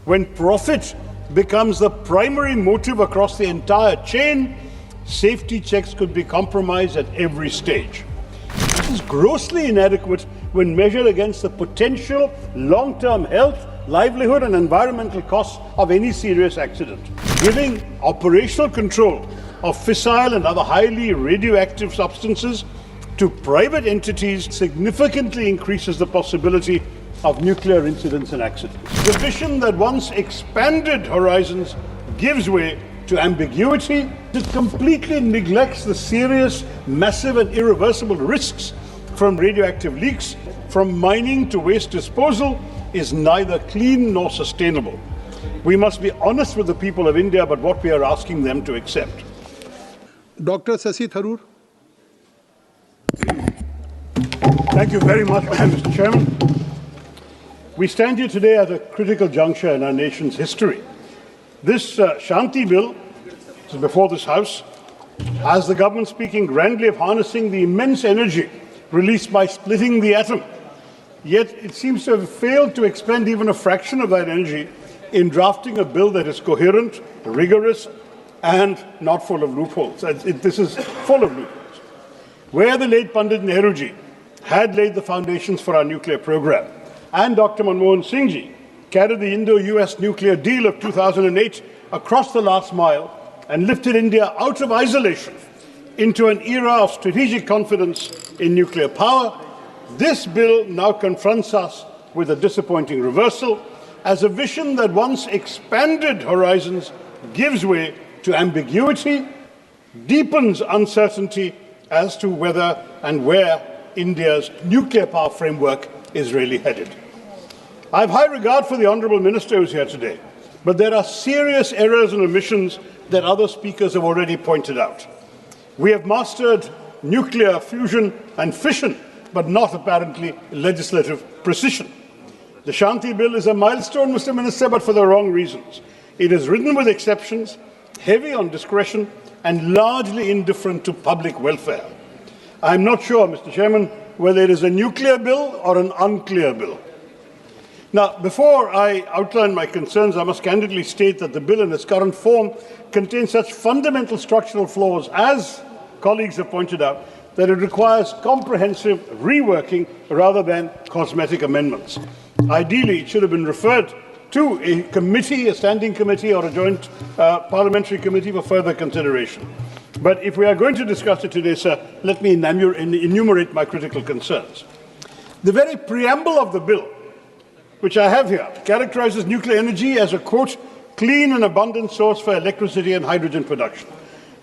When profit becomes the primary motive across the entire chain, safety checks could be compromised at every stage. This is grossly inadequate when measured against the potential long-term health, livelihood and environmental costs of any serious accident. Giving operational control of fissile and other highly radioactive substances to private entities significantly increases the possibility of nuclear incidents and accidents. The vision that once expanded horizons gives way to ambiguity. It completely neglects the serious, massive and irreversible risks from radioactive leaks, from mining to waste disposal, is neither clean nor sustainable. We must be honest with the people of India about what we are asking them to accept. Dr. Shashi Tharoor. Thank you very much, Mr. Chairman. We stand here today at a critical juncture in our nation's history. This SHANTI Bill, which is before this House, has the government speaking grandly of harnessing the immense energy released by splitting the atom. Yet it seems to have failed to expend even a fraction of that energy in drafting a bill that is coherent, rigorous, and not full of loopholes. This is full of loopholes. Where the late Pandit Nehruji had laid the foundations for our nuclear program, and Dr. Manmohan Singh ji carried the Indo-US nuclear deal of 2008 across the last mile and lifted India out of isolation into an era of strategic confidence in nuclear power, this bill now confronts us with a disappointing reversal, as a vision that once expanded horizons gives way to ambiguity, deepens uncertainty as to whether and where India's nuclear power framework is really headed. I have high regard for the Honourable Minister who is here today, but there are serious errors and omissions that other speakers have already pointed out. We have mastered nuclear fusion and fission, but not apparently legislative precision. The SHANTI Bill is a milestone, Mr. Minister, but for the wrong reasons. It is written with exceptions, heavy on discretion, and largely indifferent to public welfare. I am not sure, Mr. Chairman, whether it is a nuclear bill or an unclear bill. Now, before I outline my concerns, I must candidly state that the bill in its current form contains such fundamental structural flaws, as colleagues have pointed out, that it requires comprehensive reworking rather than cosmetic amendments. Ideally, it should have been referred to a committee, a standing committee or a joint parliamentary committee for further consideration. But if we are going to discuss it today, sir, let me enumerate my critical concerns. The very preamble of the bill, which I have here, characterizes nuclear energy as a, quote, clean and abundant source for electricity and hydrogen production.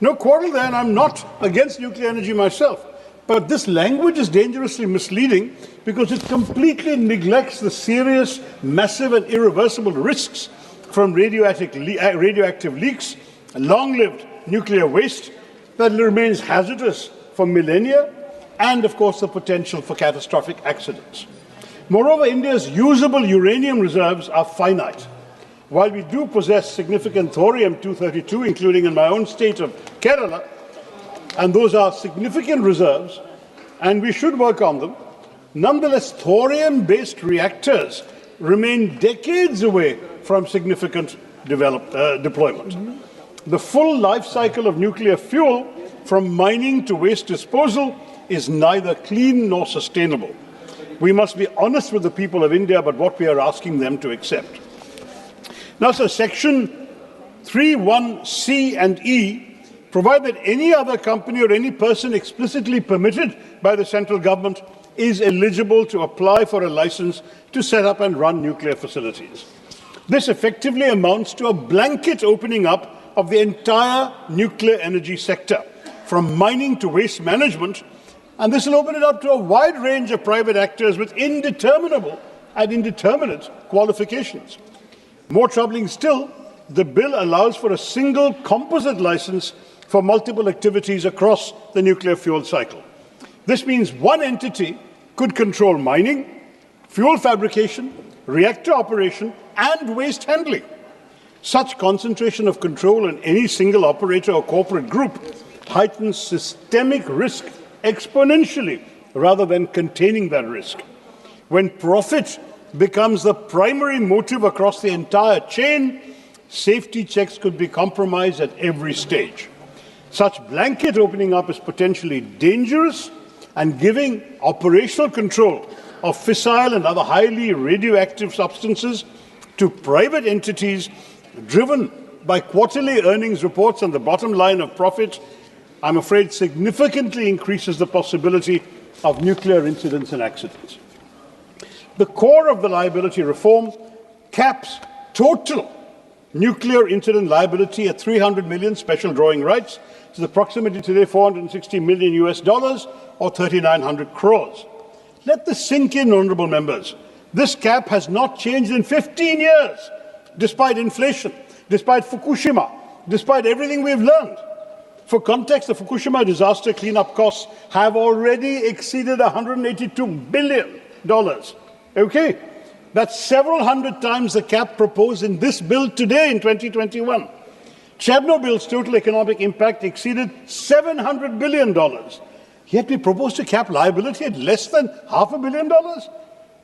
No quarrel there, and I'm not against nuclear energy myself. But this language is dangerously misleading because it completely neglects the serious, massive and irreversible risks from radioactive leaks, long-lived nuclear waste that remains hazardous for millennia, and, of course, the potential for catastrophic accidents. Moreover, India's usable uranium reserves are finite. While we do possess significant thorium-232, including in my own state of Kerala, and those are significant reserves, and we should work on them, nonetheless, thorium-based reactors remain decades away from significant deployment. The full life cycle of nuclear fuel, from mining to waste disposal, is neither clean nor sustainable. We must be honest with the people of India about what we are asking them to accept. Now, sir, Section 3(1)(c) and E provide that any other company or any person explicitly permitted by the central government is eligible to apply for a license to set up and run nuclear facilities. This effectively amounts to a blanket opening up of the entire nuclear energy sector, from mining to waste management, and this will open it up to a wide range of private actors with indeterminable and indeterminate qualifications. More troubling still, the bill allows for a single composite license for multiple activities across the nuclear fuel cycle. This means one entity could control mining, fuel fabrication, reactor operation, and waste handling. Such concentration of control in any single operator or corporate group heightens systemic risk exponentially rather than containing that risk. When profit becomes the primary motive across the entire chain, safety checks could be compromised at every stage. Such blanket opening up is potentially dangerous, and giving operational control of fissile and other highly radioactive substances to private entities driven by quarterly earnings reports and the bottom line of profit, I'm afraid significantly increases the possibility of nuclear incidents and accidents. The core of the liability reform caps total nuclear incident liability at 300 million special drawing rights, which is approximately today $460 million US, or 3,900 crores. Let this sink in, honourable members. This cap has not changed in 15 years, despite inflation, despite Fukushima, despite everything we've learned. For context, the Fukushima disaster cleanup costs have already exceeded $182 billion. Okay? That's several hundred times the cap proposed in this bill today in 2021. Chernobyl's total economic impact exceeded $700 billion. Yet we propose to cap liability at less than $500 million?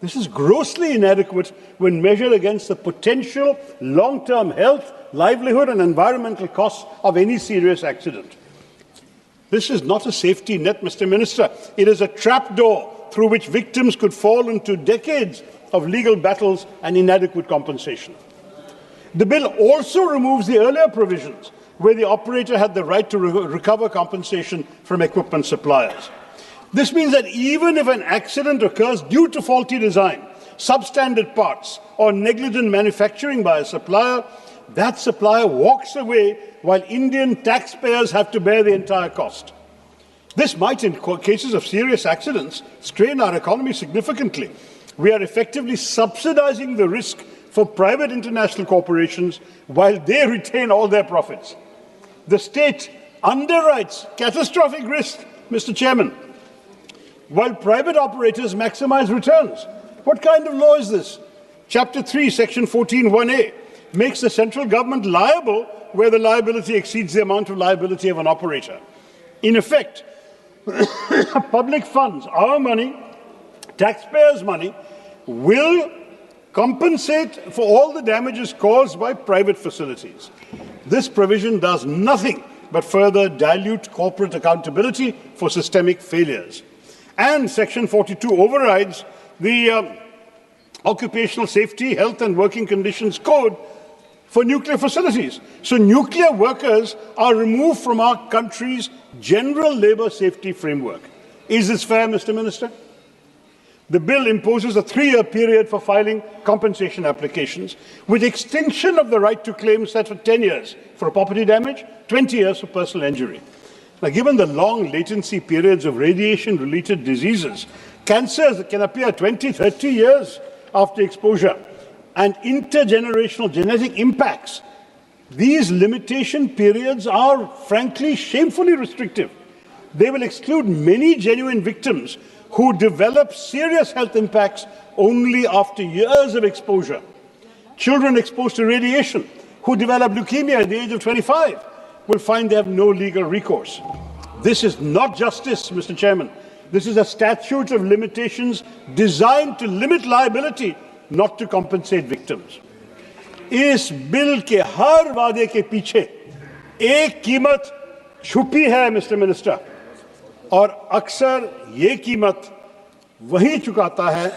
This is grossly inadequate when measured against the potential long-term health, livelihood and environmental costs of any serious accident. This is not a safety net, Mr. Minister. It is a trapdoor through which victims could fall into decades of legal battles and inadequate compensation. The bill also removes the earlier provisions where the operator had the right to recover compensation from equipment suppliers. This means that even if an accident occurs due to faulty design, substandard parts, or negligent manufacturing by a supplier, that supplier walks away while Indian taxpayers have to bear the entire cost. This might, in cases of serious accidents, strain our economy significantly. We are effectively subsidizing the risk for private international corporations while they retain all their profits. The state underwrites catastrophic risk, Mr. Chairman, while private operators maximize returns. What kind of law is this? Chapter 3, Section 14(1)(a) makes the central government liable where the liability exceeds the amount of liability of an operator. In effect, public funds, our money, taxpayers' money, will compensate for all the damages caused by private facilities. This provision does nothing but further dilute corporate accountability for systemic failures. And Section 42 overrides the Occupational Safety, Health and Working Conditions Code for nuclear facilities. So nuclear workers are removed from our country's general labour safety framework. Is this fair, Mr. Minister? The bill imposes a 3-year period for filing compensation applications, with extension of the right to claim set for 10 years for property damage, 20 years for personal injury. Now, given the long latency periods of radiation-related diseases, cancers can appear 20, 30 years after exposure, and intergenerational genetic impacts, these limitation periods are, frankly, shamefully restrictive. They will exclude many genuine victims who develop serious health impacts only after years of exposure. Children exposed to radiation who develop leukemia at the age of 25 will find they have no legal recourse. This is not justice, Mr. Chairman. This is a statute of limitations designed to limit liability, not to compensate victims. इस bill के हर वादे के पीछे एक कीमत छुपी है, mister minister, और अक्सर ये कीमत वही चुकाता है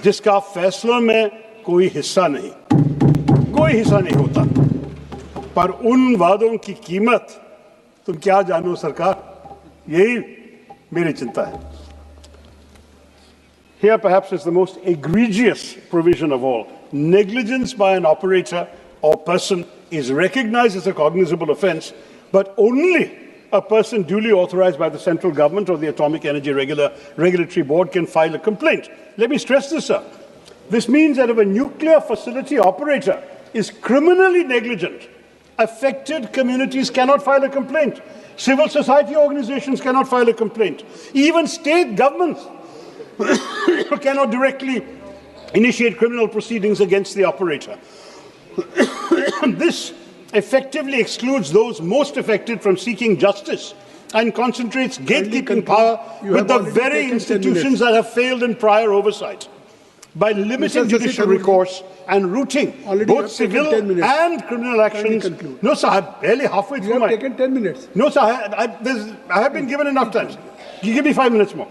जिसका फैसलों में कोई हिस्सा नहीं होता। पर उन वादों की कीमत तुम क्या जानो सरकार, यही मेरी चिंता है। Here perhaps is the most egregious provision of all. Negligence by an operator or person is recognized as a cognizable offence, but only a person duly authorized by the central government or the Atomic Energy Regulatory Board can file a complaint. Let me stress this, sir. This means that if a nuclear facility operator is criminally negligent, affected communities cannot file a complaint. Civil society organizations cannot file a complaint. Even state governments cannot directly initiate criminal proceedings against the operator. This effectively excludes those most affected from seeking justice and concentrates gatekeeping power with the very institutions that have failed in prior oversight. by limiting Mr. Shashi judicial Tharoor, recourse and routing already you both have taken civil 10 minutes. and criminal actions. conclude. No, sir, I'm barely halfway You through have my... taken 10 minutes. No, sir, I have been given enough time. You give me 5 minutes more.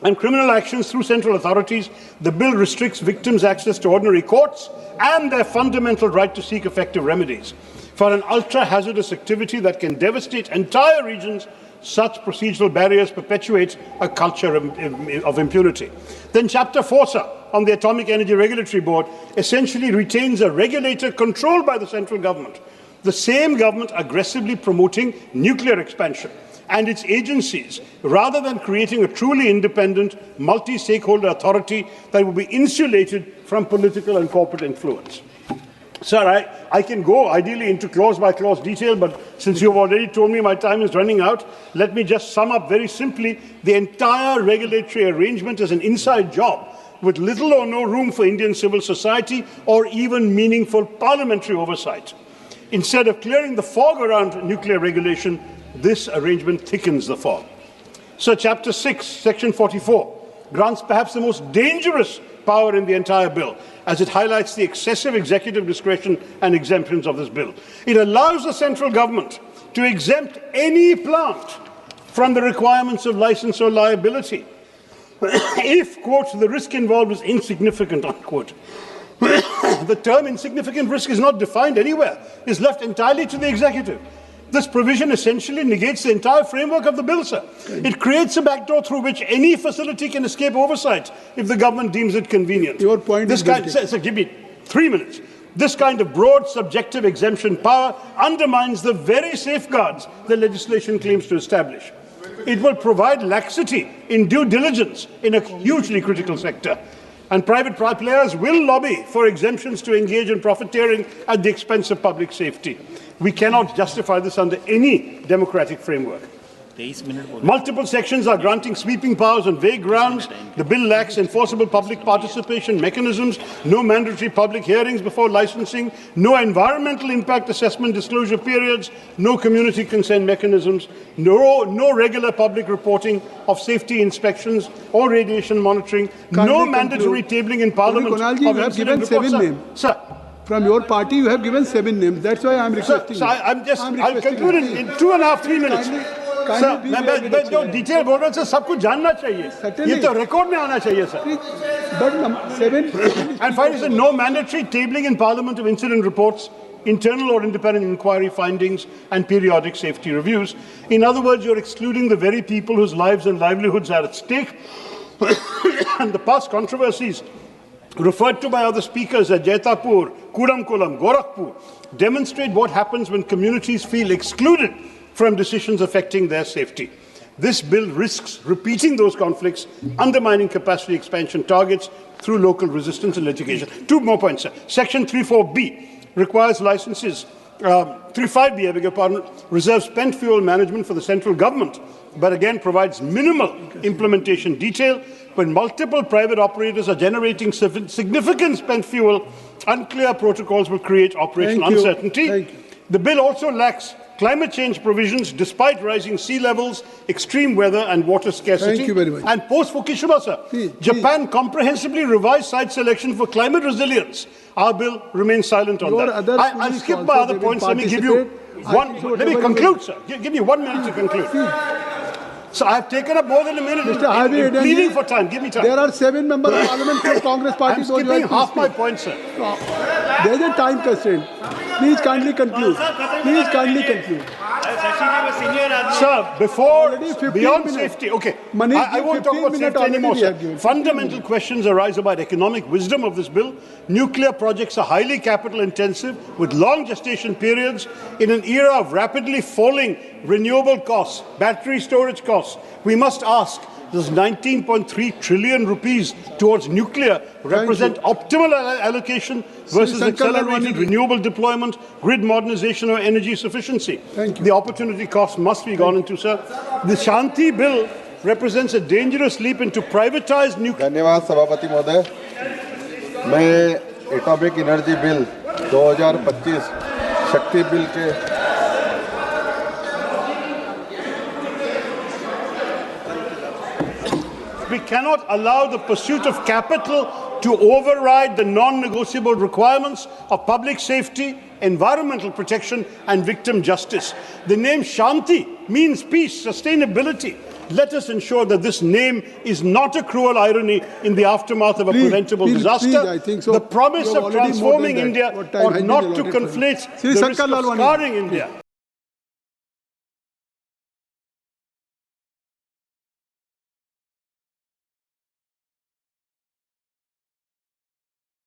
And criminal actions through central authorities, the bill restricts victims' access to ordinary courts and their fundamental right to seek effective remedies. For an ultra-hazardous activity that can devastate entire regions, such procedural barriers perpetuate a culture of impunity. Then Chapter 4, sir, on the Atomic Energy Regulatory Board, essentially retains a regulator controlled by the central government, the same government aggressively promoting nuclear expansion and its agencies, rather than creating a truly independent, multi-stakeholder authority that will be insulated from political and corporate influence. Sir, I can go ideally into clause-by-clause detail, but since you've already told me my time is running out, let me just sum up very simply. The entire regulatory arrangement is an inside job with little or no room for Indian civil society or even meaningful parliamentary oversight. Instead of clearing the fog around nuclear regulation, this arrangement thickens the fog. So Chapter 6, Section 44, grants perhaps the most dangerous power in the entire bill, as it highlights the excessive executive discretion and exemptions of this bill. It allows the central government to exempt any plant from the requirements of license or liability if, quote, the risk involved is insignificant, unquote. The term insignificant risk is not defined anywhere. It's left entirely to the executive. This provision essentially negates the entire framework of the bill, sir. It creates a backdoor through which any facility can escape oversight if the government deems it convenient. Your point is this sir, give me 3 minutes. This kind of broad subjective exemption power undermines the very safeguards the legislation claims to establish. It will provide laxity in due diligence in a hugely critical sector. And private players will lobby for exemptions to engage in profiteering at the expense of public safety. We cannot justify this under any democratic framework. Multiple sections are granting sweeping powers on vague grounds. The bill lacks enforceable public participation mechanisms, no mandatory public hearings before licensing, no environmental impact assessment disclosure periods, no community consent mechanisms, no regular public reporting of safety inspections or radiation monitoring, no mandatory tabling in Parliament you have given 7 names. Sir, from your party, you have given 7 names. That's why I am requesting. I'll conclude in 2.5 3 minutes. Sir, मैं जो detail बोल रहा हूँ sir सब कुछ जानना चाहिए ये तो रिकॉर्ड में आना चाहिए sir But 7 and finally no mandatory tabling in Parliament of incident reports, internal or independent inquiry findings and periodic safety reviews. In other words, you're excluding the very people whose lives and livelihoods are at stake. And the past controversies referred to by other speakers at Jaitapur, Kuramkolam, Gorakhpur demonstrate what happens when communities feel excluded from decisions affecting their safety. This bill risks repeating those conflicts, undermining capacity expansion targets through local resistance and litigation. 2 more points, sir. Section 34B requires licenses, 35B, I beg your pardon, reserves spent fuel management for the central government, but again provides minimal implementation detail. When multiple private operators are generating significant spent fuel, unclear protocols will create operational uncertainty. The bill also lacks climate change provisions despite rising sea levels, extreme weather and water scarcity. Thank you very much. And post-Fukushima, sir, Japan comprehensively revised site selection for climate resilience. Our bill remains silent on that. I'll skip my other points. Let me give you one. Let me conclude, sir. Give me 1 minute to conclude. So I have taken up more than a minute in pleading for time. Give me time. There are 7 members of Parliament from Congress Party. I'm skipping half my points, sir. There is a time constraint. Please kindly conclude. Please kindly conclude. Sir, beyond safety, okay, I won't talk about safety anymore, sir. Fundamental questions arise about economic wisdom of this bill. Nuclear projects are highly capital intensive with long gestation periods. In an era of rapidly falling renewable costs, battery storage costs, we must ask, does 19.3 trillion rupees towards nuclear represent optimal allocation versus accelerated renewable deployment, grid modernization or energy sufficiency? The opportunity cost must be gone into, sir. The Shanti Bill represents a dangerous leap into privatized nuclear. धन्यवाद सभापति महोदय। मैं atomic energy bill 2025 शक्ति bill के cannot allow the pursuit of capital to override the non-negotiable requirements of public safety, environmental protection, and victim justice. The name Shanti means peace, sustainability. Let us ensure that this name is not a cruel irony in the aftermath of a preventable disaster. I think so. The promise You have of already more transforming than that. India What time ought has been not to allotted for me? conflate Sri the risk Shankar of Lalwani. scarring India